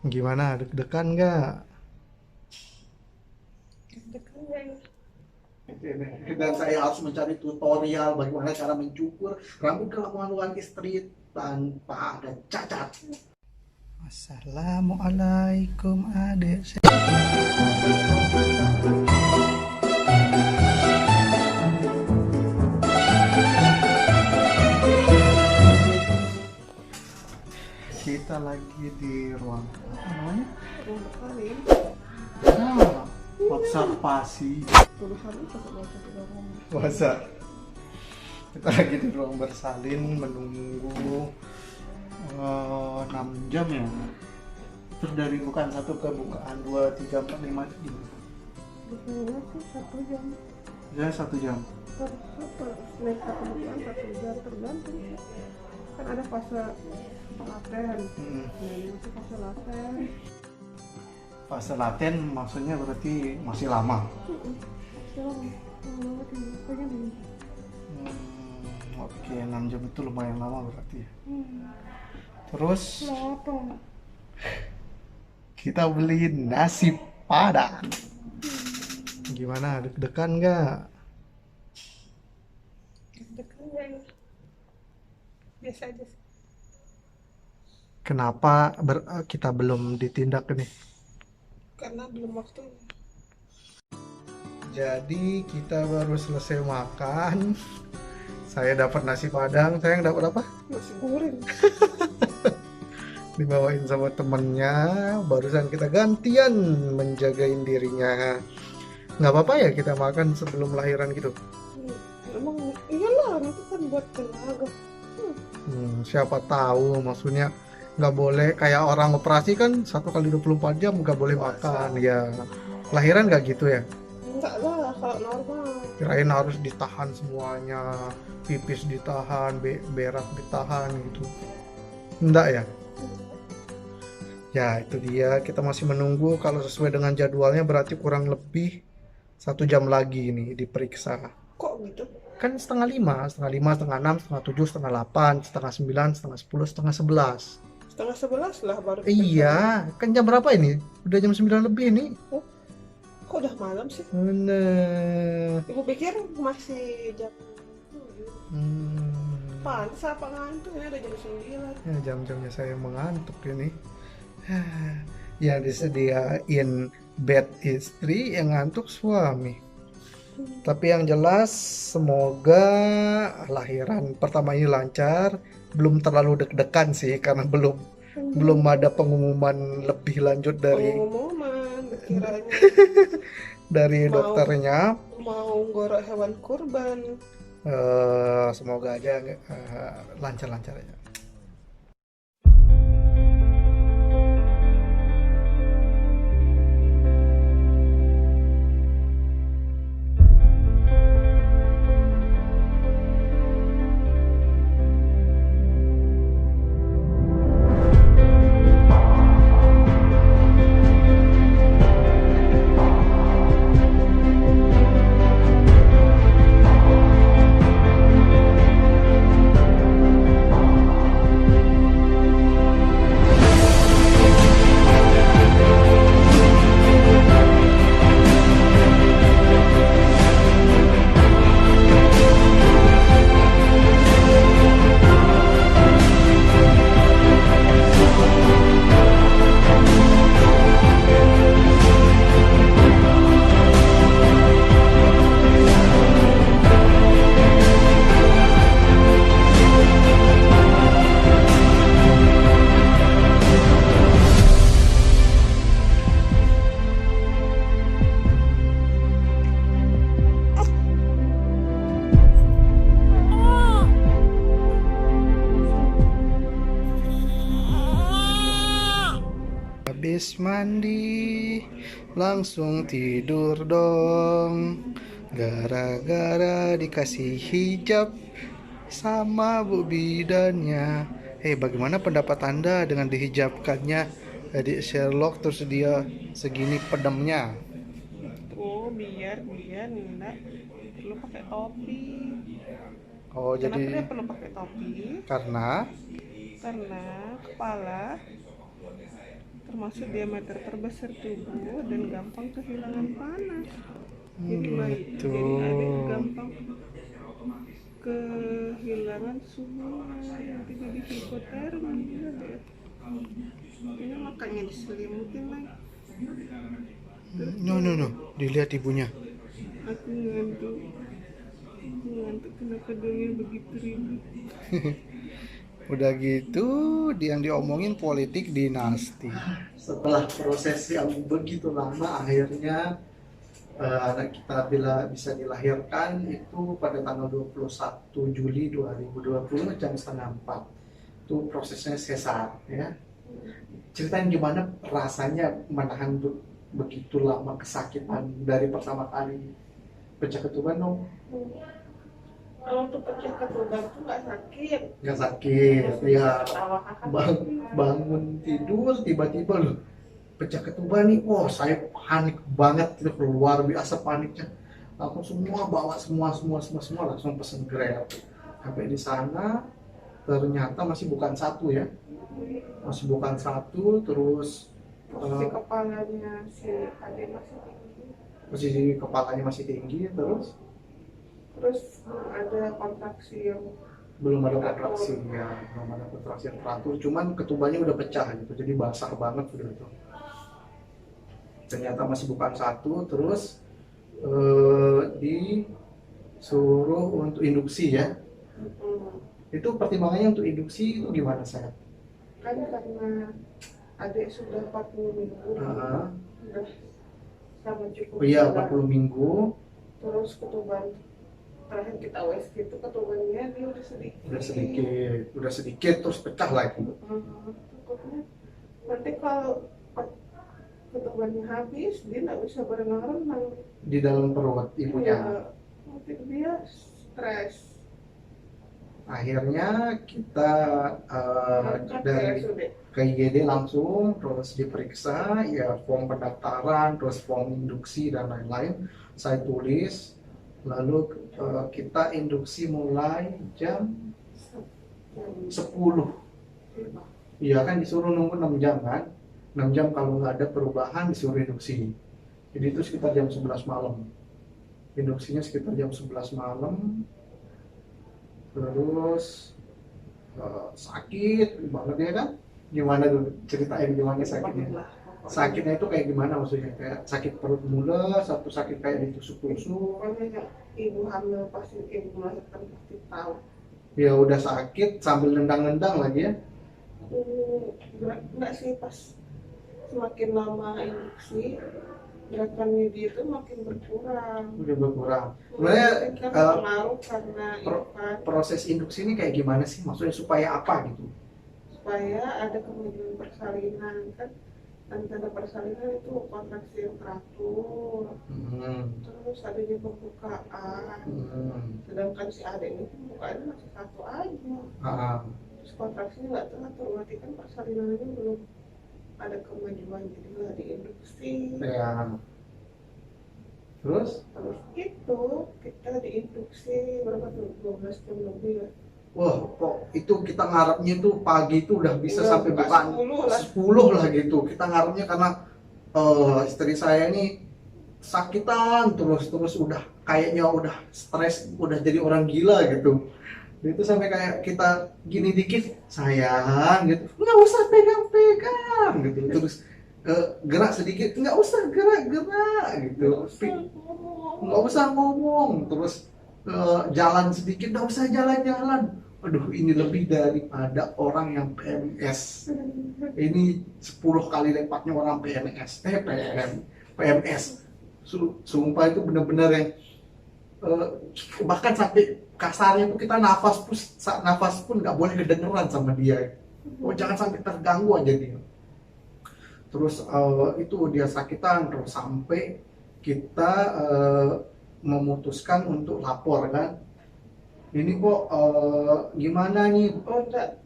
Gimana, deg-degan nggak? Dan saya harus mencari tutorial bagaimana cara mencukur rambut kelamaan istri tanpa ada cacat. Assalamualaikum adik. Kita lagi di ruang apa namanya? Nah, observasi. Masa kita lagi di ruang bersalin menunggu 6 jam ya. Terus dari bukan satu ke bukaan 2, 3, 4, 5 gitu. Biasanya sih 1 jam. Ya 1 jam. Naik satu bulan 1 jam tergantung. Kan ada fase laten. Nah, ini masih fase laten. Fase laten maksudnya berarti masih lama. Oke, 6 jam itu lumayan lama berarti. Terus Lotong. kita beli nasi padang. Gimana, deg-degan nggak? Deg-degan ya. Biasa aja sih. Kenapa kita belum ditindak nih? Karena belum waktu. Jadi kita baru selesai makan. Saya dapat nasi padang, saya yang dapat apa? Nasi goreng. Dibawain sama temennya. Barusan kita gantian menjagain dirinya. Nggak apa-apa ya kita makan sebelum lahiran gitu. Emang iyalah, itu kan buat tenaga. Siapa tahu maksudnya nggak boleh kayak orang operasi kan 1 kali 24 jam nggak boleh makan ya. Lahiran nggak gitu ya? Enggak lah, kalau normal. Kirain harus ditahan semuanya, pipis ditahan, berak ditahan gitu. Enggak ya? Ya itu dia, kita masih menunggu. Kalau sesuai dengan jadwalnya berarti kurang lebih 1 jam lagi nih diperiksa. Kok gitu? Kan setengah 5, setengah 6, setengah 7, setengah 8, setengah 9, setengah 10, setengah 11. Setengah 11 lah baru. Iya, kan jam berapa ini? Udah jam 9 lebih nih. Kok udah malam sih? Nah, Ibu pikir masih jam 7. Pantes apa ngantuk ya, udah jam 9. ya jam-jamnya saya mengantuk ini. Yang disediain bed istri, yang ngantuk suami. Tapi yang jelas semoga lahiran pertama ini lancar. Belum terlalu deg-degan sih karena belum ada pengumuman lebih lanjut Pengumuman kiranya dari Mau. dokternya. mau gorok hewan kurban. Semoga aja lancar-lancar aja. Habis mandi langsung tidur dong, gara-gara dikasih hijab sama bu bidannya. Bagaimana pendapat Anda dengan dihijabkannya adik Sherlock terus dia segini pedemnya? Oh, biar enggak perlu pakai topi. Oh, Kenapa dia jadi perlu pakai topi? karena Karena kepala termasuk diameter terbesar tubuh dan gampang kehilangan panas. Jadi Gitu. adik gampang kehilangan suhunya, nanti jadi hipotermi juga deh. Ini makanya diselimutin lagi. No. Dilihat ibunya. Aku ngantuk kenapa dunia begitu ribet. Udah gitu, yang diomongin politik dinasti. Setelah proses yang begitu lama, akhirnya anak kita bisa dilahirkan itu pada tanggal 21 Juli 2020 jam setengah 4. Itu prosesnya sesar ya. Ceritain gimana rasanya menahan begitu lama kesakitan dari pertama kali pecah ketuban dong. Kalau untuk pecah ketuban tuh nggak sakit. Nggak sakit ya, Ketawa kakak. bangun tidur tiba-tiba loh pecah ketuban nih. Oh, saya panik banget, itu luar biasa paniknya. Langsung semua langsung pesen Grab. Sampai di sana ternyata masih bukan satu ya, terus Posisi kepalanya si adik masih tinggi. posisi kepalanya masih tinggi, Terus ada kontraksi yang belum ada kontraksi yang teratur, cuman ketubannya udah pecah gitu, jadi basah banget udah itu. Ternyata masih bukan satu, terus disuruh untuk induksi ya. Itu pertimbangannya untuk induksi itu gimana saya? kan karena adik sudah 40 minggu, udah sama cukup. Oh iya, bulan. 40 minggu. Terus ketuban terakhir kita USG itu ketubannya dia Udah sedikit terus pecah lagi. Takutnya nanti kalau ketubannya habis dia nggak bisa berenang-renang Di dalam perut ibunya. ya, nanti dia stres. Akhirnya kita dari ke IGD langsung, terus diperiksa ya, form pendaftaran, terus form induksi dan lain-lain saya tulis. Lalu kita induksi mulai jam 10. Iya kan, disuruh nunggu 6 jam kan, 6 jam kalau nggak ada perubahan disuruh induksi. Jadi itu sekitar jam 11 malam, induksinya sekitar jam 11 malam. Terus sakit banget ya kan? Gimana tuh, ceritain gimana sakitnya? Sakitnya itu kayak gimana maksudnya? Kayak sakit perut mules, atau sakit kayak ditusuk-tusuk? Pokoknya ibu hamil pasti, ibu melahirkan pasti tahu. Ya udah sakit sambil nendang-nendang lagi ya? Enggak sih, pas semakin lama induksi gerakannya dia itu makin berkurang. Udah berkurang. Sebenarnya Pengaruh karena proses induksi ini kayak gimana sih? Maksudnya supaya apa gitu? supaya ada kemajuan persalinan kan. Antara persalinan itu kontraksi yang teratur, terus adanya pembukaan. Sedangkan si adik ini pembukaannya masih satu aja. Terus kontraksinya nggak teratur, berarti kan persalinannya belum ada kemajuan, jadi nggak diinduksi. Ya. Terus Itu kita diinduksi berapa tuh, 12 jam lebih ya. wah, kok itu kita ngarepnya tuh pagi itu udah bisa sampai buka bukan 10 10 lah gitu. Kita ngarepnya karena istri saya ini sakitan terus udah kayaknya udah stres, udah jadi orang gila gitu. Itu sampai kayak kita gini dikit, sayang gitu, nggak usah pegang-pegang gitu. Terus gerak sedikit, nggak usah gerak-gerak gitu. Nggak usah ngomong. Terus jalan sedikit, nggak usah jalan-jalan. Aduh, ini lebih daripada orang yang PMS. Ini 10 kali lipatnya orang PMS. PMS. Sumpah itu benar-benar yang bahkan sampai kasarnya tuh kita nafas pun nggak boleh kedengeran sama dia. Oh, jangan sampai terganggu aja dia. Terus itu dia sakitan terus sampai kita memutuskan untuk lapor kan. Ini kok gimana nih? Oh enggak,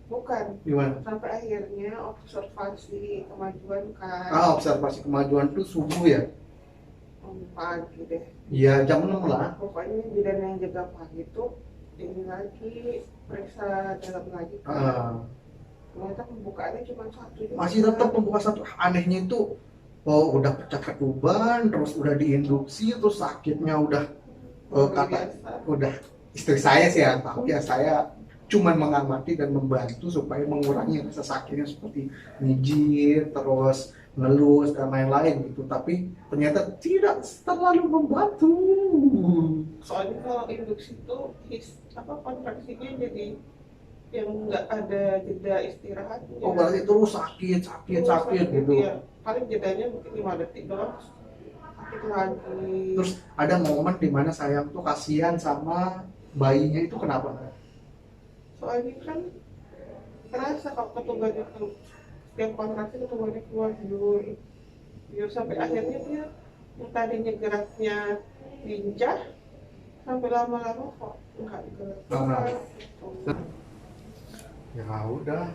bukan. Gimana? Sampai akhirnya observasi kemajuan kan. Observasi kemajuan tuh subuh ya? Pagi deh. Iya, jam 6 lah. Pokoknya bidan yang jaga pagi tuh ini lagi periksa dalam lagi kan. ternyata pembukaannya cuma satu juga. Masih tetap pembuka satu. Anehnya itu, oh udah pecah ketuban, terus udah diinduksi, terus sakitnya udah Luar kata biasa. udah istri saya sih yang tahu ya, saya cuman mengamati dan membantu supaya mengurangi rasa sakitnya seperti mijit, terus ngelus dan lain-lain gitu. Tapi ternyata tidak terlalu membantu. Soalnya kalau induksi itu kontraksinya jadi yang nggak ada jeda istirahatnya. Oh berarti terus sakit gitu. Ya. Paling jedanya mungkin 5 detik doang, sakit lagi. Terus ada momen dimana saya tuh kasihan sama bayinya, itu kenapa? Soalnya kan terasa kalau ketubannya setiap kontraksi ketubannya keluar biur sampai akhirnya dia yang tadinya geraknya lincah sampai lama-lama kok nggak gerak. Ah. Ya udah,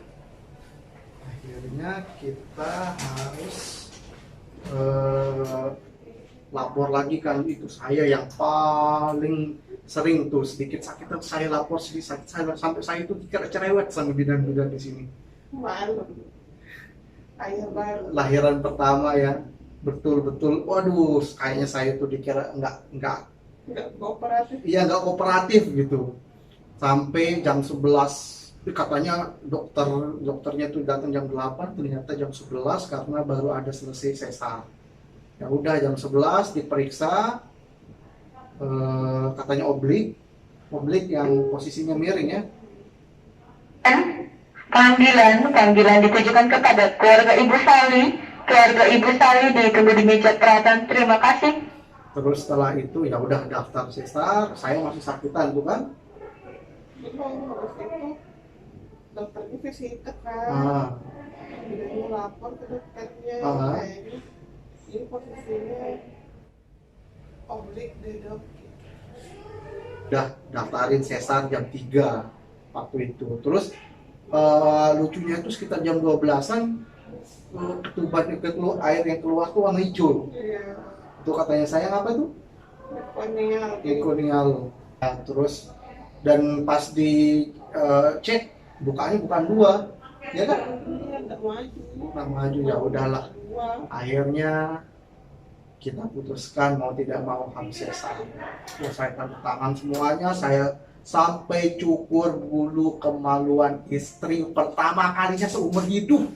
akhirnya kita harus lapor lagi kan. Itu saya yang paling sering tuh sedikit sakit, saya lapor sedikit sakit, saya sampai saya itu dikira cerewet sama bidan-bidan di sini. Malu ayah baru Lahiran pertama ya, betul-betul waduh, kayaknya saya tuh dikira nggak nggak kooperatif. iya nggak kooperatif gitu. Sampai jam 11 katanya dokternya tuh datang jam 8, ternyata jam 11 karena baru ada selesai sesar. Ya udah jam 11 diperiksa, katanya oblik yang posisinya miring ya. Panggilan ditujukan kepada keluarga Ibu Sali. Keluarga Ibu Sali ditunggu di meja perawatan. Terima kasih. Terus setelah itu ya udah daftar sesar, saya masih sakitan tuh kan. Jadi habis itu dokternya visita kan, Ah, dia lapor ke dokternya kayaknya ini posisinya oblik deh dok. udah daftarin sesar jam 3 waktu itu. Terus lucunya itu sekitar jam 12-an ketuban air yang keluar tuh warna hijau. Iya, Itu katanya sayang apa tuh? Mekonial. Nah, terus dan pas di cek bukanya bukan 2, ya kan? Iya, nggak maju. Bukan maju, ya udahlah. Akhirnya kita putuskan mau tidak mau harus sesar. Ya, saya tanda tangan semuanya, saya sampai cukur bulu kemaluan istri pertama kalinya seumur hidup.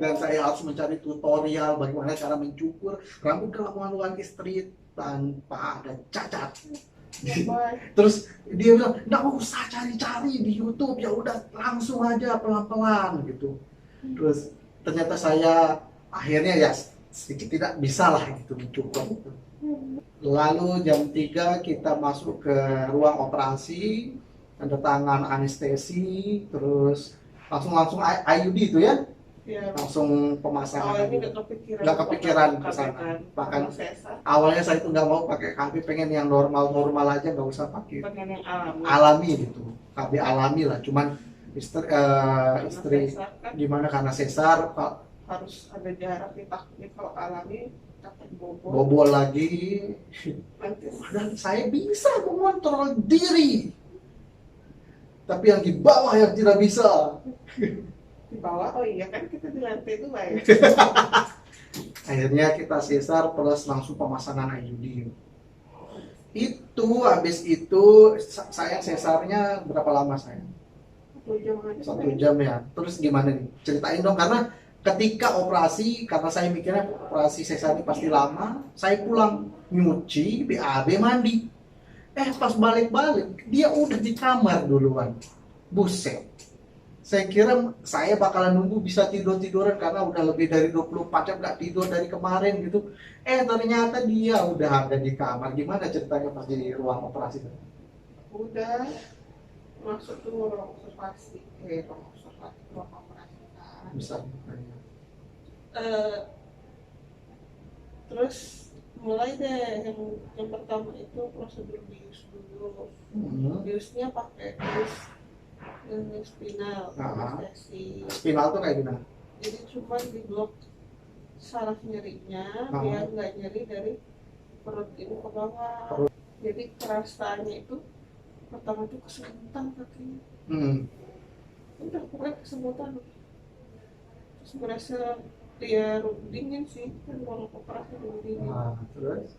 Dan saya harus mencari tutorial bagaimana cara mencukur rambut kemaluan istri tanpa ada cacat. Terus dia bilang nggak usah cari-cari di YouTube, ya udah langsung aja pelan-pelan gitu. Terus ternyata saya akhirnya ya sedikit tidak bisa lah gitu mencukur gitu. Lalu jam 3 kita masuk ke ruang operasi, tanda tangan anestesi, terus langsung IUD itu ya, Ya, langsung pemasangan. awalnya Nggak kepikiran ke sana. Bahkan awalnya saya itu nggak mau pakai KB, pengen yang normal aja, nggak usah pakai pengen yang alami. alami gitu, KB alami lah. Cuman istri Sesar kan gimana karena sesar harus ada jarak, takutnya kalau alami takut bobol. bobol lagi. Nanti Dan saya bisa mengontrol diri, tapi yang di bawah yang tidak bisa. di bawah, oh iya kan kita di lantai 2 ya. Akhirnya kita sesar plus langsung pemasangan IUD. Itu habis itu saya sesarnya berapa lama saya? 1 jam aja. 1 jam ya. Terus gimana nih? Ceritain dong, karena ketika operasi, karena saya mikirnya operasi sesar ini pasti lama, saya pulang nyuci, BAB, mandi. Pas balik-balik dia udah di kamar duluan. Buset. Saya kira saya bakalan nunggu bisa tidur-tiduran karena udah lebih dari 24 jam gak tidur dari kemarin gitu. Ternyata dia udah ada di kamar. Gimana ceritanya pas di ruang operasi? Udah masuk tuh ruang observasi, ruang operasi kan. Bisa. Terus mulai deh yang pertama itu prosedur bius dulu. Biusnya pakai bius spinal, anestesi. Spinal tuh kayak gimana? Jadi cuma di blok saraf nyerinya biar nggak nyeri dari perut ini ke bawah. Jadi kerasanya itu pertama tuh kesulitan kakinya. udah pokoknya kesemutan. Terus merasa dia dingin sih, kan kalau operasi dulu dingin. Nah, terus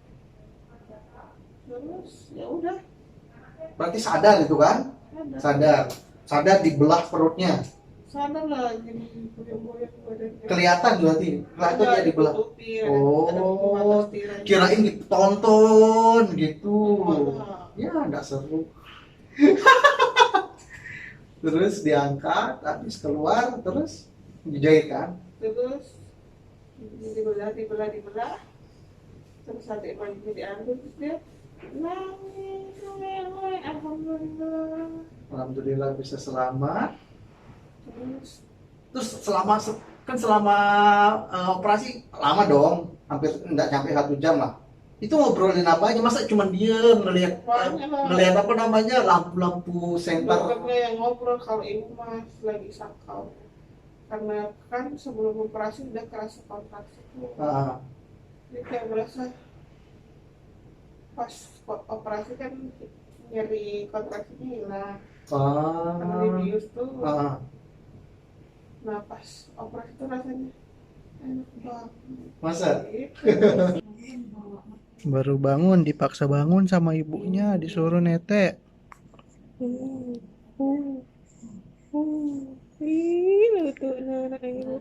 Terus ya udah, berarti sadar itu kan? Sadar dibelah perutnya. sadar lah gini goyang-goyang badannya. Kelihatan berarti dia dibelah. Ditutupin, Oh, ada pembatas tiranya. kirain ditonton gitu. Wah, Ya, nggak seru. Terus diangkat, habis keluar, terus dijahit kan? terus dibelah. Terus adik bayinya diambil, terus dia nangis, alhamdulillah. Alhamdulillah bisa selamat. Terus Selama operasi lama dong, hampir nggak sampai 1 jam lah. Itu ngobrolin apa aja, masa cuma diem ngelihat apa namanya lampu-lampu senter. dokternya yang ngobrol kalau ibu mas lagi sakau, karena kan sebelum operasi udah kerasa kontraksi tuh. Ah, Jadi kayak berasa pas operasi kan nyeri kontraksinya hilang karena dibius tuh. ah. Nah pas operasi tuh rasanya enak banget Masa? gitu. Baru bangun, dipaksa bangun sama ibunya, disuruh netek. Ih, lucu anak ibu.